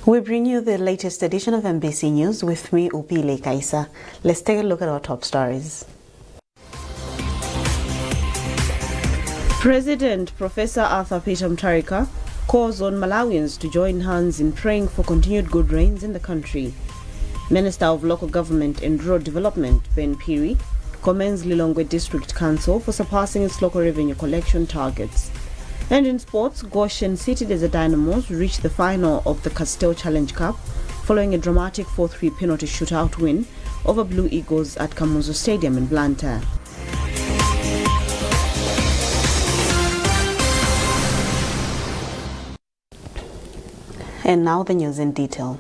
We bring you the latest edition of MBC News with me, Upile Kaisa. Let's take a look at our top stories. President Professor Arthur Peter Mutharika calls on Malawians to join hands in praying for continued good rains in the country. Minister of Local Government and Rural Development, Ben Piri, commends Lilongwe District Council for surpassing its local revenue collection targets. And in sports, Goshen City Desert Dynamos reached the final of the Castell Challenge Cup following a dramatic 4-3 penalty shootout win over Blue Eagles at Kamuzu Stadium in Blantyre. And now the news in detail.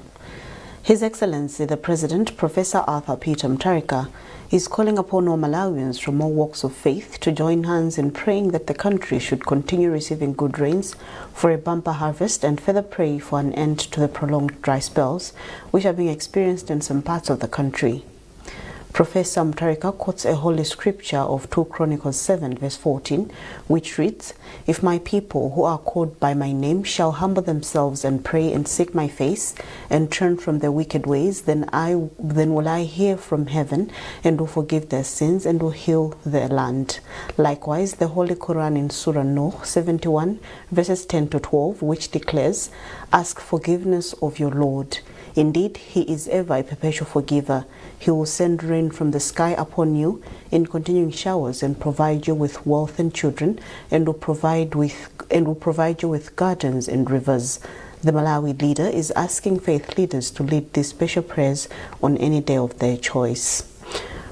His Excellency the President, Professor Arthur Peter Mutharika, is calling upon all Malawians from all walks of faith to join hands in praying that the country should continue receiving good rains for a bumper harvest and further pray for an end to the prolonged dry spells which are being experienced in some parts of the country. Professor Mutharika quotes a holy scripture of 2 Chronicles 7 verse 14, which reads, "If my people who are called by my name shall humble themselves and pray and seek my face and turn from their wicked ways, then will I hear from heaven and will forgive their sins and will heal their land." Likewise, the Holy Quran in Surah Nuh 71 verses 10 to 12, which declares, "Ask forgiveness of your Lord. Indeed, he is ever a perpetual forgiver. He will send rain from the sky upon you in continuing showers and provide you with wealth and children, and will provide you with gardens and rivers." The Malawi leader is asking faith leaders to lead these special prayers on any day of their choice.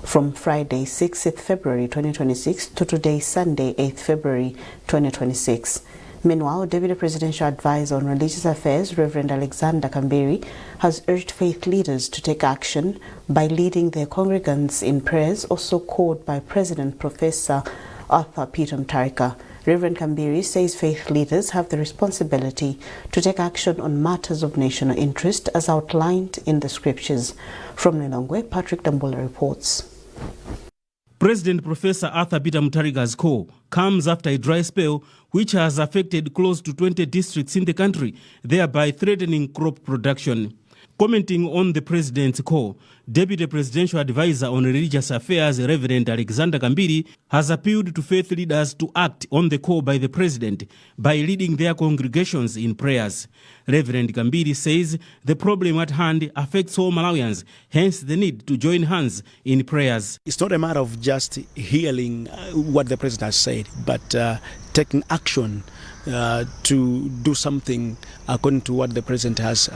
From Friday 6th February 2026 to today Sunday 8th February 2026. Meanwhile, Deputy Presidential Advisor on Religious Affairs, Reverend Alexander Kamberi, has urged faith leaders to take action by leading their congregants in prayers, also called by President Professor Arthur Peter Mutharika. Reverend Kamberi says faith leaders have the responsibility to take action on matters of national interest as outlined in the scriptures. From Lilongwe, Patrick Dambula reports. President Professor Arthur Peter Mutharika's call comes after a dry spell which has affected close to 20 districts in the country, thereby threatening crop production. Commenting on the president's call, Deputy Presidential Advisor on Religious Affairs, Reverend Alexander Kambiri, has appealed to faith leaders to act on the call by the president by leading their congregations in prayers. Reverend Kambiri says the problem at hand affects all Malawians, hence the need to join hands in prayers. It's not a matter of just hearing what the president has said, but taking action to do something according to what the president has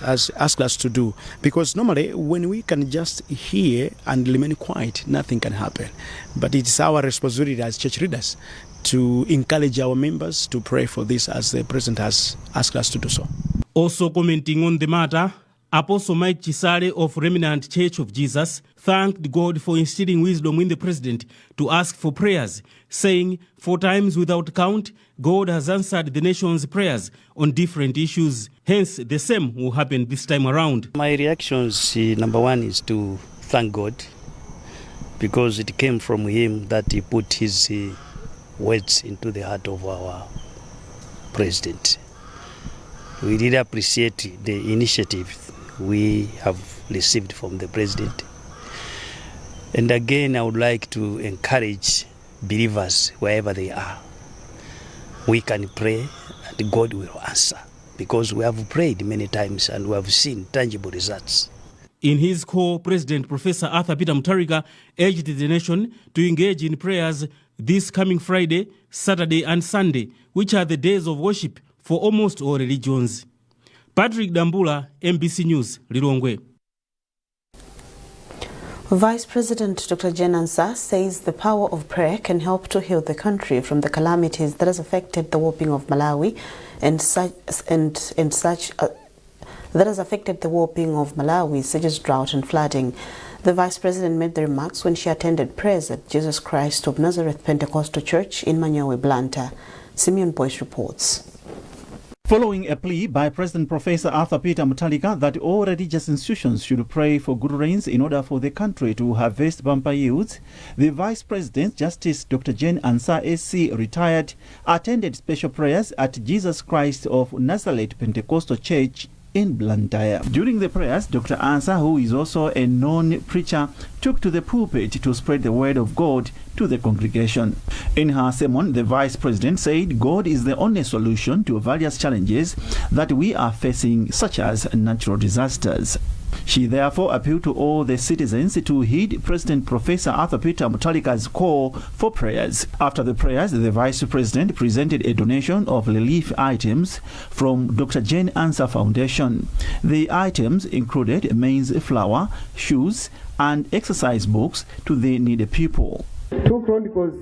asked us to do. Because normally when we can just hear and remain quiet, nothing can happen. But it is our responsibility as church leaders to encourage our members to pray for this as the president has asked us to do so. Also commenting on the matter, Apostle Mike Chisale of Remnant Church of Jesus thanked God for instilling wisdom in the president to ask for prayers, saying, "4 times without count, God has answered the nation's prayers on different issues. Hence, the same will happen this time around." My reactions, number one, is to thank God, because it came from him that he put his words into the heart of our president. We really appreciate the initiative we have received from the president. And again, I would like to encourage believers wherever they are. We can pray and God will answer, because we have prayed many times and we have seen tangible results. In his call, President Professor Arthur Peter Mutharika urged the nation to engage in prayers this coming Friday, Saturday and Sunday, which are the days of worship for almost all religions. Patrick Dambula, MBC News, Lilongwe. Vice President Dr. Jane Ansah says the power of prayer can help to heal the country from the calamities that has affected the well-being of Malawi such as drought and flooding. The Vice President made the remarks when she attended prayers at Jesus Christ of Nazareth Pentecostal Church in Manyowe, Blantyre. Simeon Boyce reports. Following a plea by President Professor Arthur Peter Mutharika that all religious institutions should pray for good rains in order for the country to harvest bumper yields, the Vice President, Justice Dr. Jane Ansah SC, retired, attended special prayers at Jesus Christ of Nazareth Pentecostal Church in Blantyre. During the prayers, Dr. Ansa, who is also a known preacher, took to the pulpit to spread the word of God to the congregation. In her sermon, the Vice President said God is the only solution to various challenges that we are facing, such as natural disasters. She therefore appealed to all the citizens to heed President Professor Arthur Peter Mutalika's call for prayers. After the prayers, the Vice President presented a donation of relief items from Dr. Jane Ansa Foundation. The items included maize flour, shoes, and exercise books to the needy people. 2 Chronicles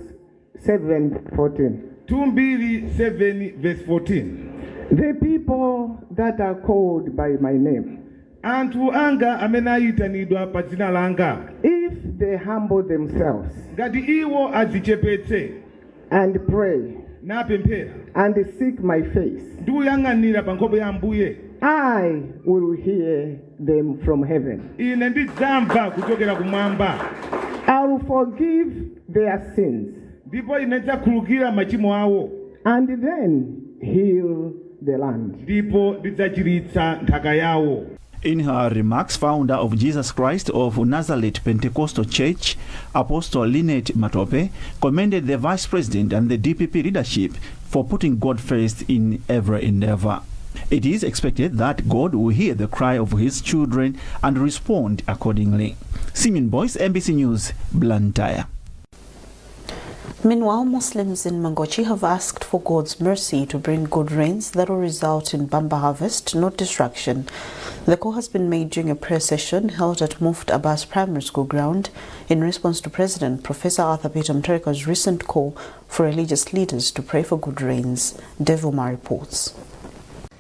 7:14. 2:7 verse 14. The people that are called by my name, Antu anga amenayitanidwa pa dzina langa, if they humble themselves ngati iwo adzichepetse and pray napemphera and seek my face, ndi kuyang'anira pa nkhope ya Ambuye, I will hear them from heaven. ine ndidzamva kuchokera kumwamba, I will forgive their sins ndipo ine ndidzakhululukira machimo awo, and then heal the land. ndipo ndidzachiritsa nthaka yawo. In her remarks, founder of Jesus Christ of Nazareth Pentecostal Church, Apostle Lynette Matope, commended the Vice President and the DPP leadership for putting God first in every endeavor. It is expected that God will hear the cry of his children and respond accordingly. Simeon Boyce, NBC News, Blantyre. Meanwhile, Muslims in Mangochi have asked for God's mercy to bring good rains that will result in bumper harvest, not destruction. The call has been made during a prayer session held at Muft Abbas Primary School ground in response to President Professor Arthur Peter Mutarika's recent call for religious leaders to pray for good rains. Devuma reports.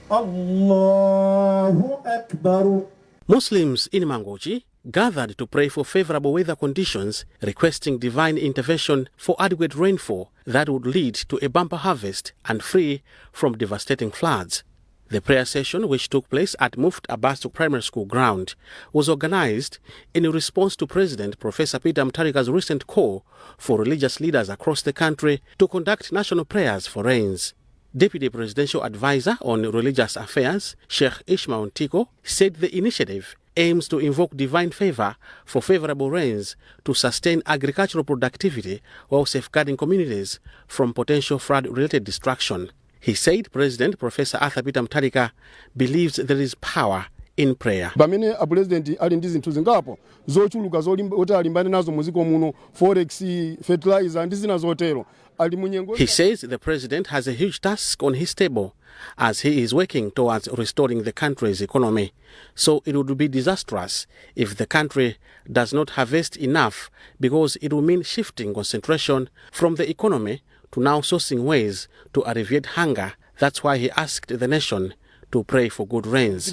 Allahu Akbar. Muslims in Mangochi gathered to pray for favorable weather conditions, requesting divine intervention for adequate rainfall that would lead to a bumper harvest and free from devastating floods. The prayer session, which took place at Muft Abbas Primary School ground, was organized in response to President Professor Peter Mutarika's recent call for religious leaders across the country to conduct national prayers for rains. Deputy Presidential Advisor on Religious Affairs, Sheikh Ishmael Ntiko, said the initiative aims to invoke divine favor for favorable rains to sustain agricultural productivity while safeguarding communities from potential flood-related destruction. He said President Professor Arthur Peter Mutarika believes there is power in prayer. Bamene a president ali ndi zinthu zingapo zochuluka zoti alimbane nazo muziko muno, forex, fertilizer ndi zina zotero. He says the president has a huge task on his table as he is working towards restoring the country's economy. So it would be disastrous if the country does not harvest enough, because it will mean shifting concentration from the economy to now sourcing ways to alleviate hunger. That's why he asked the nation to pray for good rains.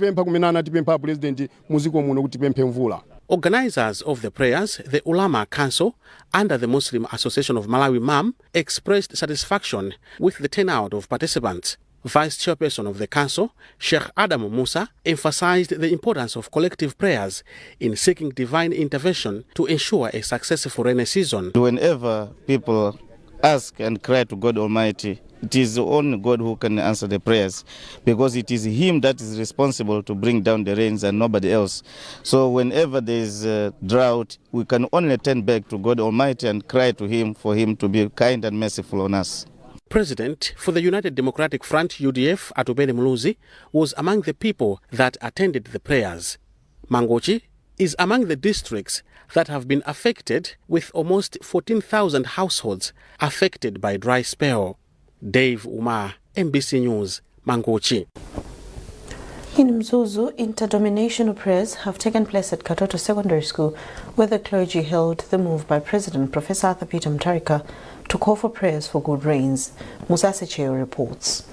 Organizers of the prayers, the Ulama Council, under the Muslim Association of Malawi MAM, expressed satisfaction with the turnout of participants. Vice Chairperson of the Council, Sheikh Adam Musa, emphasized the importance of collective prayers in seeking divine intervention to ensure a successful rainy season. Whenever people ask and cry to God Almighty, it is only God who can answer the prayers, because it is Him that is responsible to bring down the rains and nobody else. So whenever there is a drought, we can only turn back to God Almighty and cry to Him for Him to be kind and merciful on us. President for the United Democratic Front, UDF, Atubeni Muluzi, was among the people that attended the prayers. Mangochi is among the districts that have been affected, with almost 14,000 households affected by dry spell. Dave Umar, NBC News, Mangochi. In Mzuzu, interdenominational prayers have taken place at Katoto Secondary School, where the clergy held the move by President Professor Arthur Peter Mutarika to call for prayers for good rains. Musa Secheo reports.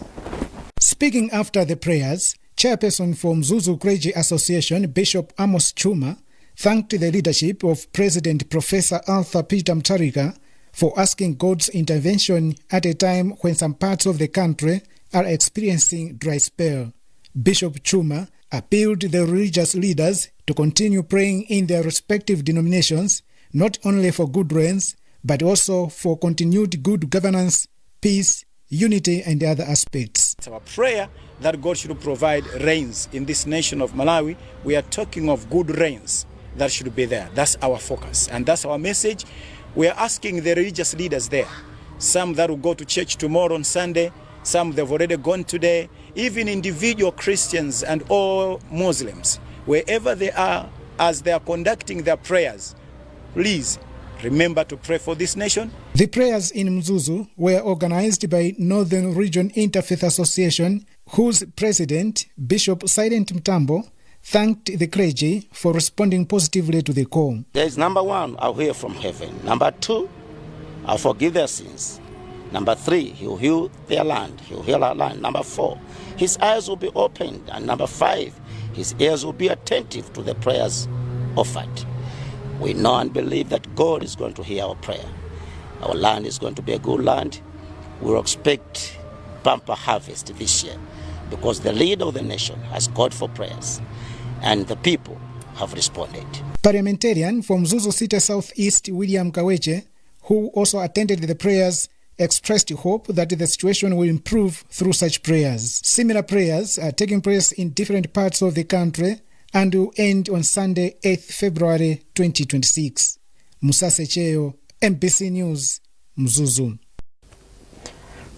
Speaking after the prayers, Chairperson for Mzuzu Clergy Association, Bishop Amos Chuma, thanked the leadership of President Professor Arthur Peter Mutarika for asking God's intervention at a time when some parts of the country are experiencing dry spell. Bishop Chuma appealed to the religious leaders to continue praying in their respective denominations, not only for good rains, but also for continued good governance, peace, unity, and other aspects. It's our prayer that God should provide rains in this nation of Malawi. We are talking of good rains that should be there. That's our focus and that's our message. We are asking the religious leaders there, some that will go to church tomorrow on Sunday, some they've already gone today, even individual Christians and all Muslims, wherever they are, as they are conducting their prayers, please remember to pray for this nation. The prayers in Mzuzu were organized by Northern Region Interfaith Association, whose president, Bishop Silent Mtambo, thanked the clergy for responding positively to the call. There is number one, I'll hear from heaven. Number two, I'll forgive their sins. Number three, he'll heal their land. He'll heal our land. Number four, his eyes will be opened. And number five, his ears will be attentive to the prayers offered. We know and believe that God is going to hear our prayer. Our land is going to be a good land. We will expect bumper harvest this year because the leader of the nation has called for prayers and the people have responded. Parliamentarian from Zuzu City Southeast, William Kaweche, who also attended the prayers, expressed hope that the situation will improve through such prayers. Similar prayers are taking place in different parts of the country and will end on Sunday, 8th February 2026. Musase Cheo, MPC News, Mzuzu.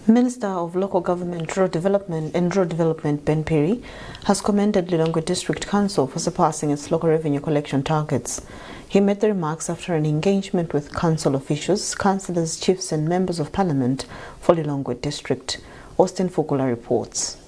Minister of Local Government, Road Development Ben Perry has commended Lilongwe District Council for surpassing its local revenue collection targets. He made the remarks after an engagement with council officials, councillors, chiefs and members of parliament for Lilongwe District. Austin Fukula reports.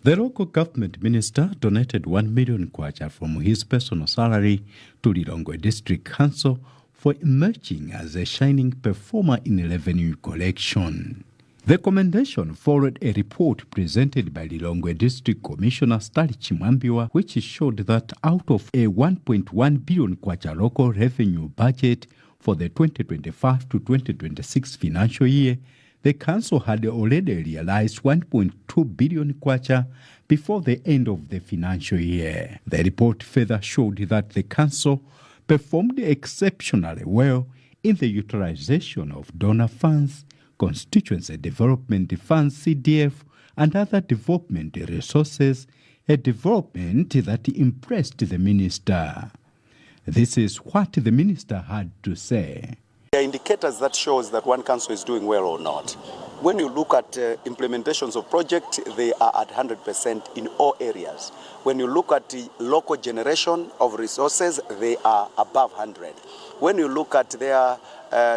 The local government minister donated 1 million kwacha from his personal salary to Lilongwe District Council for emerging as a shining performer in revenue collection. The commendation followed a report presented by Lilongwe District Commissioner Stali Chimwambiwa, which showed that out of a 1.1 billion kwacha local revenue budget for the 2025 to 2026 financial year, the council had already realized 1.2 billion kwacha before the end of the financial year. The report further showed that the council performed exceptionally well in the utilization of donor funds, constituency development funds, CDF, and other development resources, a development that impressed the minister. This is what the minister had to say. There are indicators that shows that one council is doing well or not. When you look at implementations of projects, they are at 100% in all areas. When you look at the local generation of resources, they are above 100. When you look at their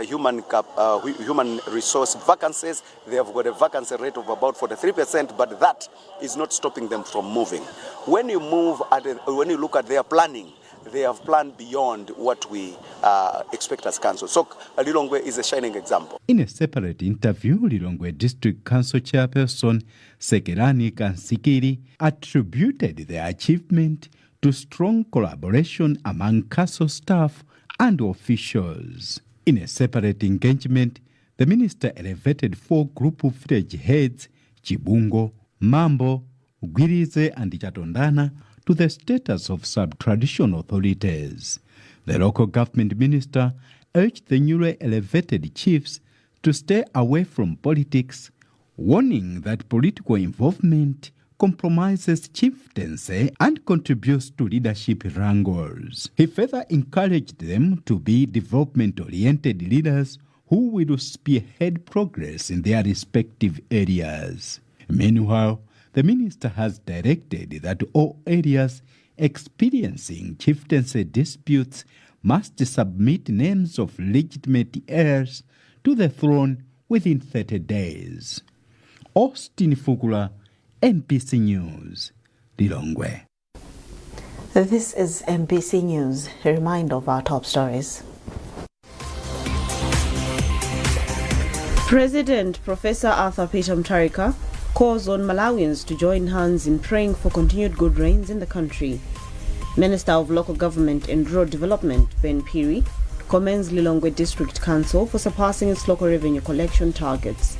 human resource vacancies, they have got a vacancy rate of about 43%, but that is not stopping them from moving. When you look at their planning, they have planned beyond what we expect as council. So Lilongwe is a shining example. In a separate interview, Lilongwe District Council Chairperson Sekerani Kansikiri attributed the achievement to strong collaboration among council staff and officials. In a separate engagement, the minister elevated 4 group of village heads, Chibungo, Mambo, Gwirize and Chatondana, to the status of sub-traditional authorities. The local government minister urged the newly elevated chiefs to stay away from politics, warning that political involvement compromises chieftaincy and contributes to leadership wrangles. He further encouraged them to be development-oriented leaders who will spearhead progress in their respective areas. Meanwhile, the minister has directed that all areas experiencing chieftaincy disputes must submit names of legitimate heirs to the throne within 30 days. Austin Fukula, MPC News, Lilongwe. This is MPC News. A reminder of our top stories. President Professor Arthur Peter Mutharika calls on Malawians to join hands in praying for continued good rains in the country. Minister of Local Government and Rural Development Ben Perry commends Lilongwe District Council for surpassing its local revenue collection targets.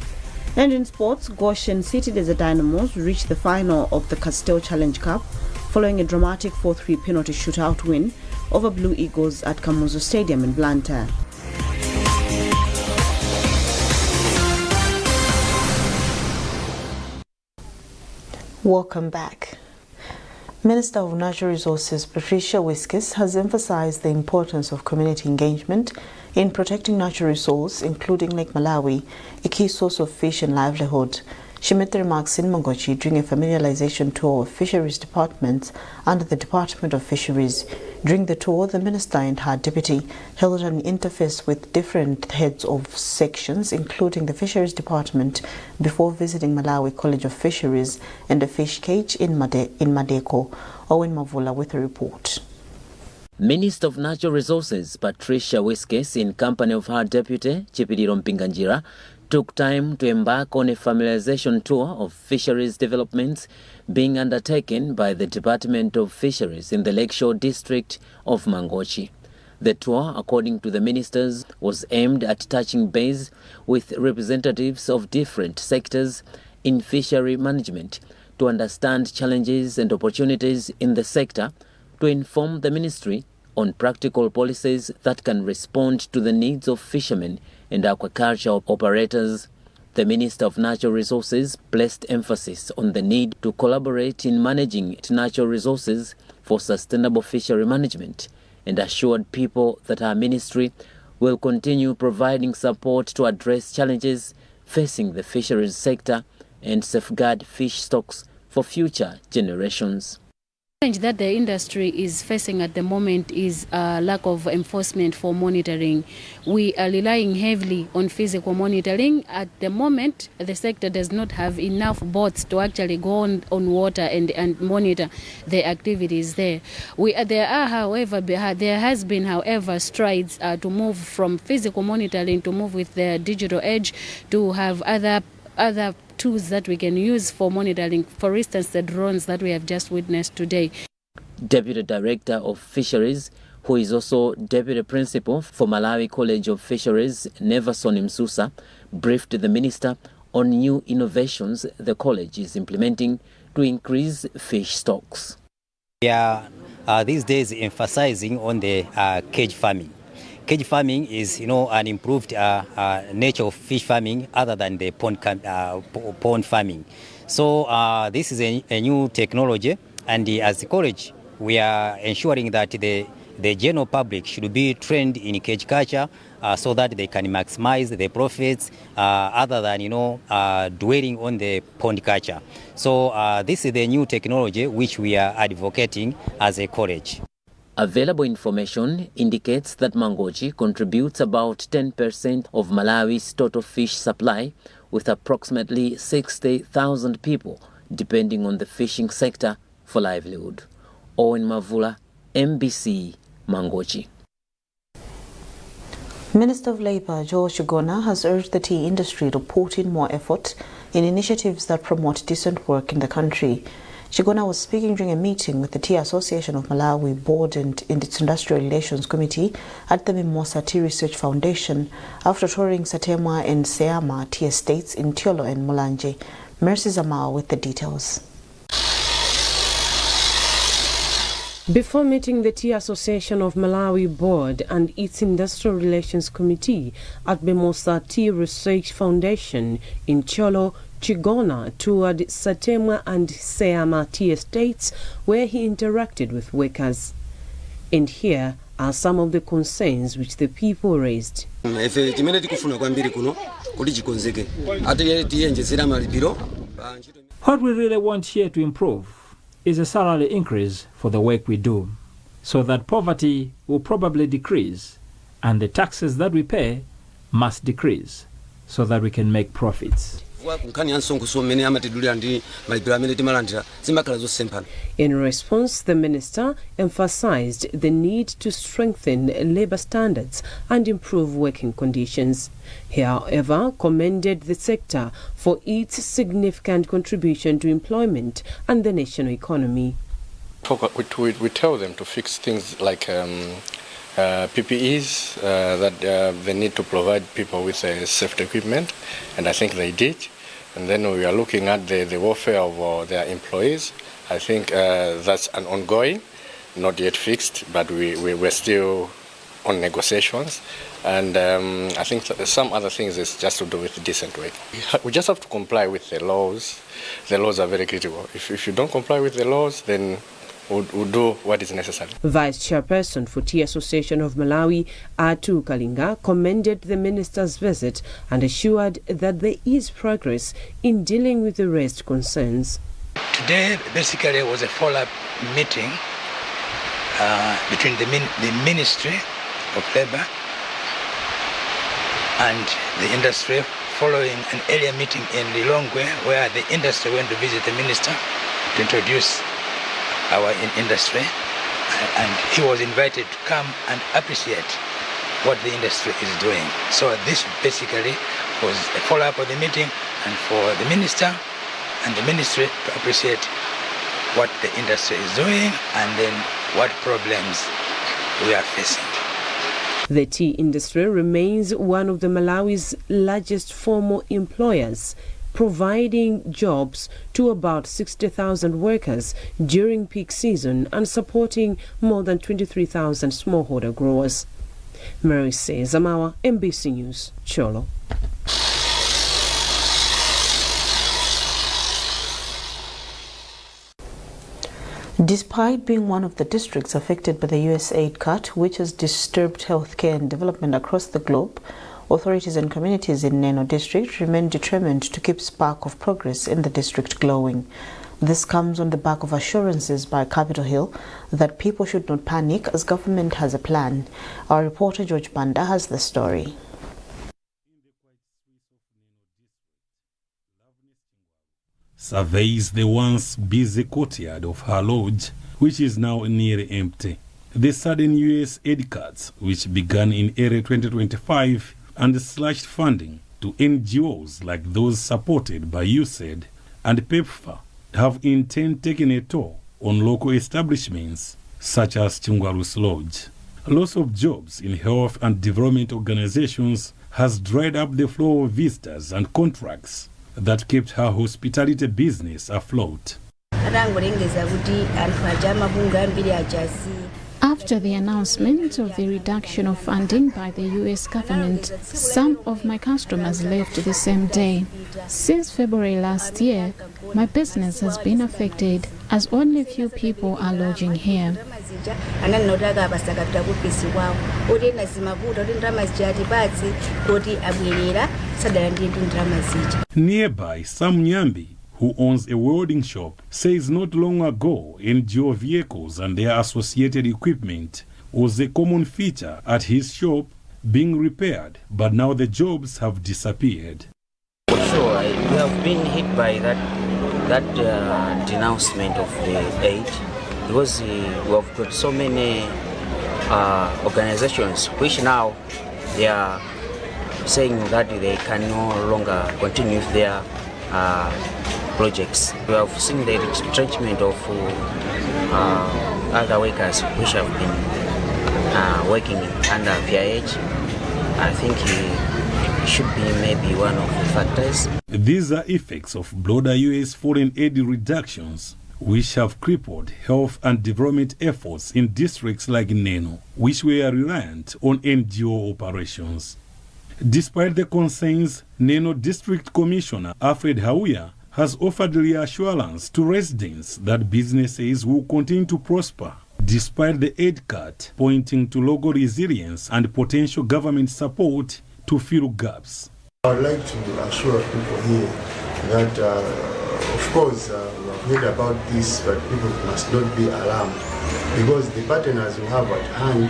And in sports, Goshen City Desert Dynamos reached the final of the Castell Challenge Cup following a dramatic 4-3 penalty shootout win over Blue Eagles at Kamuzu Stadium in Blantyre. Welcome back. Minister of Natural Resources Patricia Wiskes has emphasized the importance of community engagement in protecting natural resources, including Lake Malawi, a key source of fish and livelihood. She made the remarks in Mangochi during a familiarization tour of fisheries departments under the Department of Fisheries. During the tour, the minister and her deputy held an interface with different heads of sections, including the Fisheries Department, before visiting Malawi College of Fisheries and a fish cage in Madeko. Owen Mavula with a report. Minister of Natural Resources Patricia Wiskes, in company of her deputy Chipidiro Mpinganjira, took time to embark on a familiarization tour of fisheries developments being undertaken by the Department of Fisheries in the Lakeshore district of Mangochi. The tour, according to the ministers, was aimed at touching base with representatives of different sectors in fishery management to understand challenges and opportunities in the sector, to inform the ministry on practical policies that can respond to the needs of fishermen and aquaculture operators. The Minister of Natural Resources placed emphasis on the need to collaborate in managing natural resources for sustainable fishery management and assured people that our ministry will continue providing support to address challenges facing the fisheries sector and safeguard fish stocks for future generations. The challenge that the industry is facing at the moment is a lack of enforcement for monitoring. We are relying heavily on physical monitoring. At the moment, the sector does not have enough boats to actually go on water and monitor the activities there. There has been, however, strides to move from physical monitoring to move with the digital age to have other tools that we can use for monitoring, for instance, the drones that we have just witnessed today. Deputy Director of Fisheries, who is also Deputy Principal for Malawi College of Fisheries, Neverson Msusa, briefed the Minister on new innovations the college is implementing to increase fish stocks. We are these days emphasizing on the cage farming. Cage farming is, an improved nature of fish farming other than the pond farming. So this is a new technology, and as a college, we are ensuring that the general public should be trained in cage culture so that they can maximize the profits other than, dwelling on the pond culture. So this is the new technology which we are advocating as a college. Available information indicates that Mangochi contributes about 10% of Malawi's total fish supply, with approximately 60,000 people depending on the fishing sector for livelihood. Owen Mavula, MBC, Mangochi. Minister of Labour George Chigona has urged the tea industry to put in more effort in initiatives that promote decent work in the country. Chigona was speaking during a meeting with the Tea Association of Malawi Board and in its Industrial Relations Committee at the Mimosa Tea Research Foundation after touring Satemwa and Seama tea estates in Tiolo and Mulanje. Mercy Zamao with the details. Before meeting the Tea Association of Malawi Board and its Industrial Relations Committee at Mimosa Tea Research Foundation in Cholo, Chigona toured Satemwa and Seama tea estates where he interacted with workers. And here are some of the concerns which the people raised. What we really want here to improve is a salary increase for the work we do, so that poverty will probably decrease and the taxes that we pay must decrease so that we can make profits. In response, the minister emphasized the need to strengthen labor standards and improve working conditions. He, however, commended the sector for its significant contribution to employment and the national economy. We tell them to fix things like PPEs, that they need to provide people with safety equipment, and I think they did. And then we are looking at the welfare of their employees. I think that's an ongoing, not yet fixed, but we're still on negotiations, and I think some other things is just to do with decent work. We just have to comply with the laws. The laws are very critical. If you don't comply with the laws, then we'll do what is necessary. Vice Chairperson for Tea Association of Malawi, Atu Kalinga, commended the minister's visit and assured that there is progress in dealing with the raised concerns. Today basically was a follow-up meeting between the Ministry of Labour and the industry, following an earlier meeting in Lilongwe where the industry went to visit the minister to introduce our industry, and he was invited to come and appreciate what the industry is doing. So this basically was a follow-up of the meeting, and for the minister and the ministry to appreciate what the industry is doing and then what problems we are facing. The tea industry remains one of the Malawi's largest formal employers, providing jobs to about 60,000 workers during peak season and supporting more than 23,000 smallholder growers. Mary Zamawa, MBC News, Cholo. Despite being one of the districts affected by the US aid cut, which has disturbed healthcare and development across the globe, authorities and communities in Neno district remain determined to keep spark of progress in the district glowing. This comes on the back of assurances by Capitol Hill that people should not panic as government has a plan. Our reporter George Banda has the story. Surveys the once busy courtyard of her lodge, which is now nearly empty. The sudden US aid cuts, which began in early 2025 and slashed funding to NGOs like those supported by USAID and PEPFAR, have in turn taken a toll on local establishments such as Chingwalu's Lodge. Loss of jobs in health and development organizations has dried up the flow of visitors and contracts that kept her hospitality business afloat. After the announcement of the reduction of funding by the US government, some of my customers left the same day. Since February last year, my business has been affected as only few people are lodging here. Nearby, Sam Nyambi, who owns a welding shop, says not long ago NGO vehicles and their associated equipment was a common feature at his shop being repaired, but now the jobs have disappeared. For sure, we have been hit by that denouncement of the aid, because we have got so many organizations which now they are saying that they can no longer continue with their projects. We have seen the retrenchment of other workers which have been working under VIH. I think it should be maybe one of the factors. These are effects of broader US foreign aid reductions, which have crippled health and development efforts in districts like Neno, which were reliant on NGO operations. Despite the concerns, Neno District Commissioner Alfred Hauya has offered reassurance to residents that businesses will continue to prosper despite the aid cut, pointing to local resilience and potential government support to fill gaps. I would like to assure people here that, of course, we have heard about this, but people must not be alarmed, because the partners we have at hand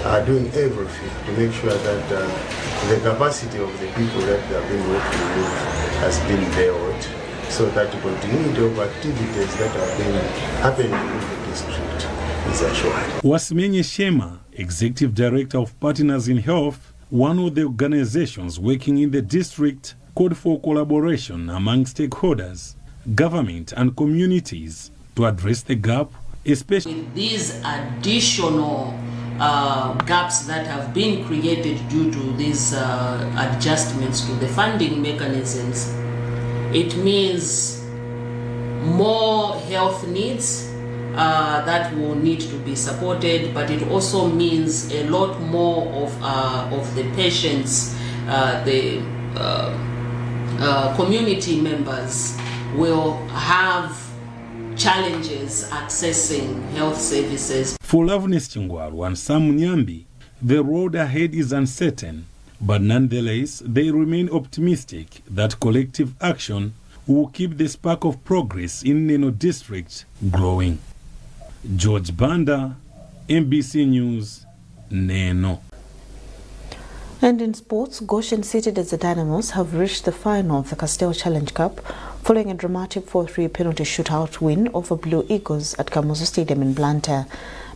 are doing everything to make sure that the capacity of the people that they have been working with has been built, so that the continuity of activities that have been happening in the district is assured. Wasmenye Shema, Executive Director of Partners in Health, one of the organizations working in the district, called for collaboration among stakeholders, government and communities to address the gap, especially with these additional gaps that have been created due to these adjustments to the funding mechanisms. It means more health needs that will need to be supported, but it also means a lot more of the patients, the community members will have challenges accessing health services. For Loveness Chingwaru and Sam Nyambi, the road ahead is uncertain, but nonetheless, they remain optimistic that collective action will keep the spark of progress in Neno district glowing. George Banda, MBC News, Neno. And in sports, Goshen City Dynamos have reached the final of the Castell Challenge Cup following a dramatic 4-3 penalty shootout win over Blue Eagles at Kamuzu Stadium in Blantyre.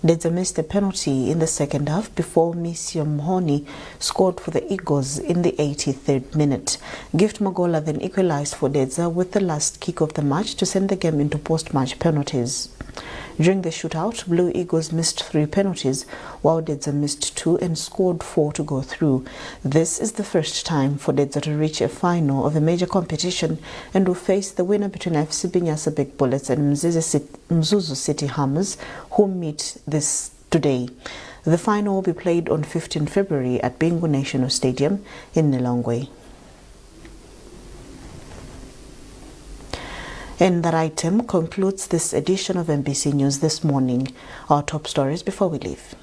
Dedza missed a penalty in the second half before Misio Mhoni scored for the Eagles in the 83rd minute. Gift Magola then equalized for Dedza with the last kick of the match to send the game into post-match penalties. During the shootout, Blue Eagles missed 3 penalties, while Dedza missed 2 and scored 4 to go through. This is the first time for Dedza to reach a final of a major competition and will face the winner between FC Binyasa Big Bullets and Mzuzu City Hammers, who meet this today. The final will be played on 15 February at Bingu National Stadium in Nilongwe. And that item concludes this edition of MBC News this morning. Our top stories before we leave.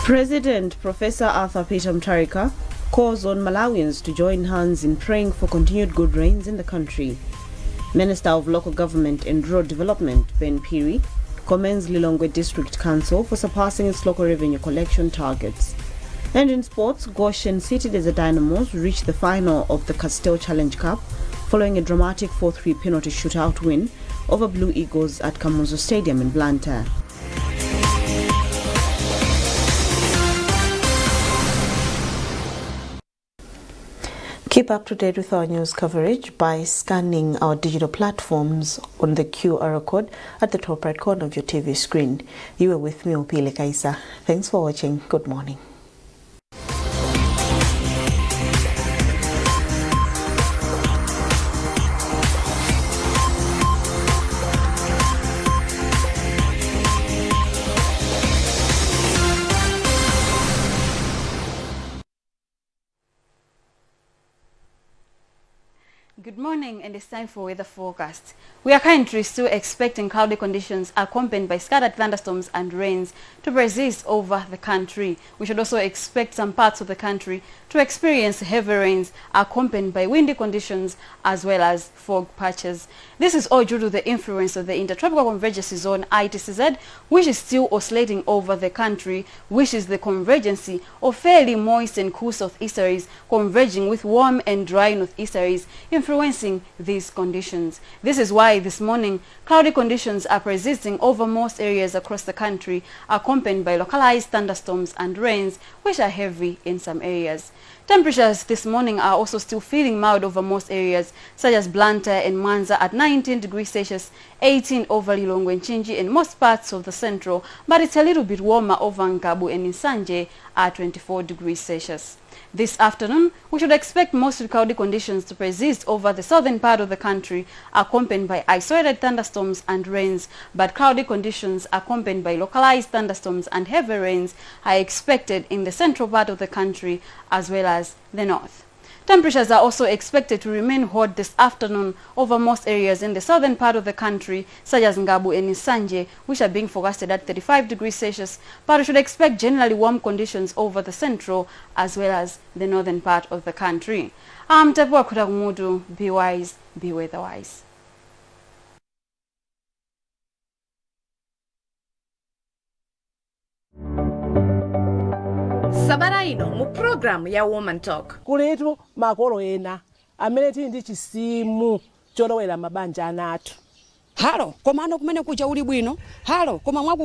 President Professor Arthur Peter Mutharika calls on Malawians to join hands in praying for continued good rains in the country. Minister of Local Government and Rural Development, Ben Piri, commends Lilongwe District Council for surpassing its local revenue collection targets. And in sports, Goshen City Dynamos reached the final of the Castell Challenge Cup following a dramatic 4-3 penalty shootout win over Blue Eagles at Kamuzu Stadium in Blantyre. Keep up to date with our news coverage by scanning our digital platforms on the QR code at the top right corner of your TV screen. You were with me, Opile Kaisa. Thanks for watching. Good morning. Good morning, and it's time for weather forecast. We are currently still expecting cloudy conditions accompanied by scattered thunderstorms and rains to persist over the country. We should also expect some parts of the country to experience heavy rains accompanied by windy conditions as well as fog patches. This is all due to the influence of the Intertropical Convergence Zone ITCZ, which is still oscillating over the country, which is the convergence of fairly moist and cool southeasterlies converging with warm and dry northeasterlies influencing these conditions. This is why this morning cloudy conditions are persisting over most areas across the country, accompanied by localized thunderstorms and rains, which are heavy in some areas. Temperatures this morning are also still feeling mild over most areas, such as Blantyre and Mwanza at 19 degrees Celsius, 18 over Lilongwe and Chinji and most parts of the central, but it's a little bit warmer over Ngabu and Nsanje at 24 degrees Celsius. This afternoon, we should expect mostly cloudy conditions to persist over the southern part of the country, accompanied by isolated thunderstorms and rains, but cloudy conditions accompanied by localized thunderstorms and heavy rains are expected in the central part of the country as well as the north. Temperatures are also expected to remain hot this afternoon over most areas in the southern part of the country, such as Ngabu and Nsanje, which are being forecasted at 35 degrees Celsius, but we should expect generally warm conditions over the central as well as the northern part of the country. I'm Tapua Kutagumudu. Be wise, be weatherwise. Sabara ino mu program ya Woman Talk. Kuletu makolo ena amene tili ndi chisimu cholowera mabanja anatu. Halo, komano kumene kuja uli bwino. Halo, koma mwabu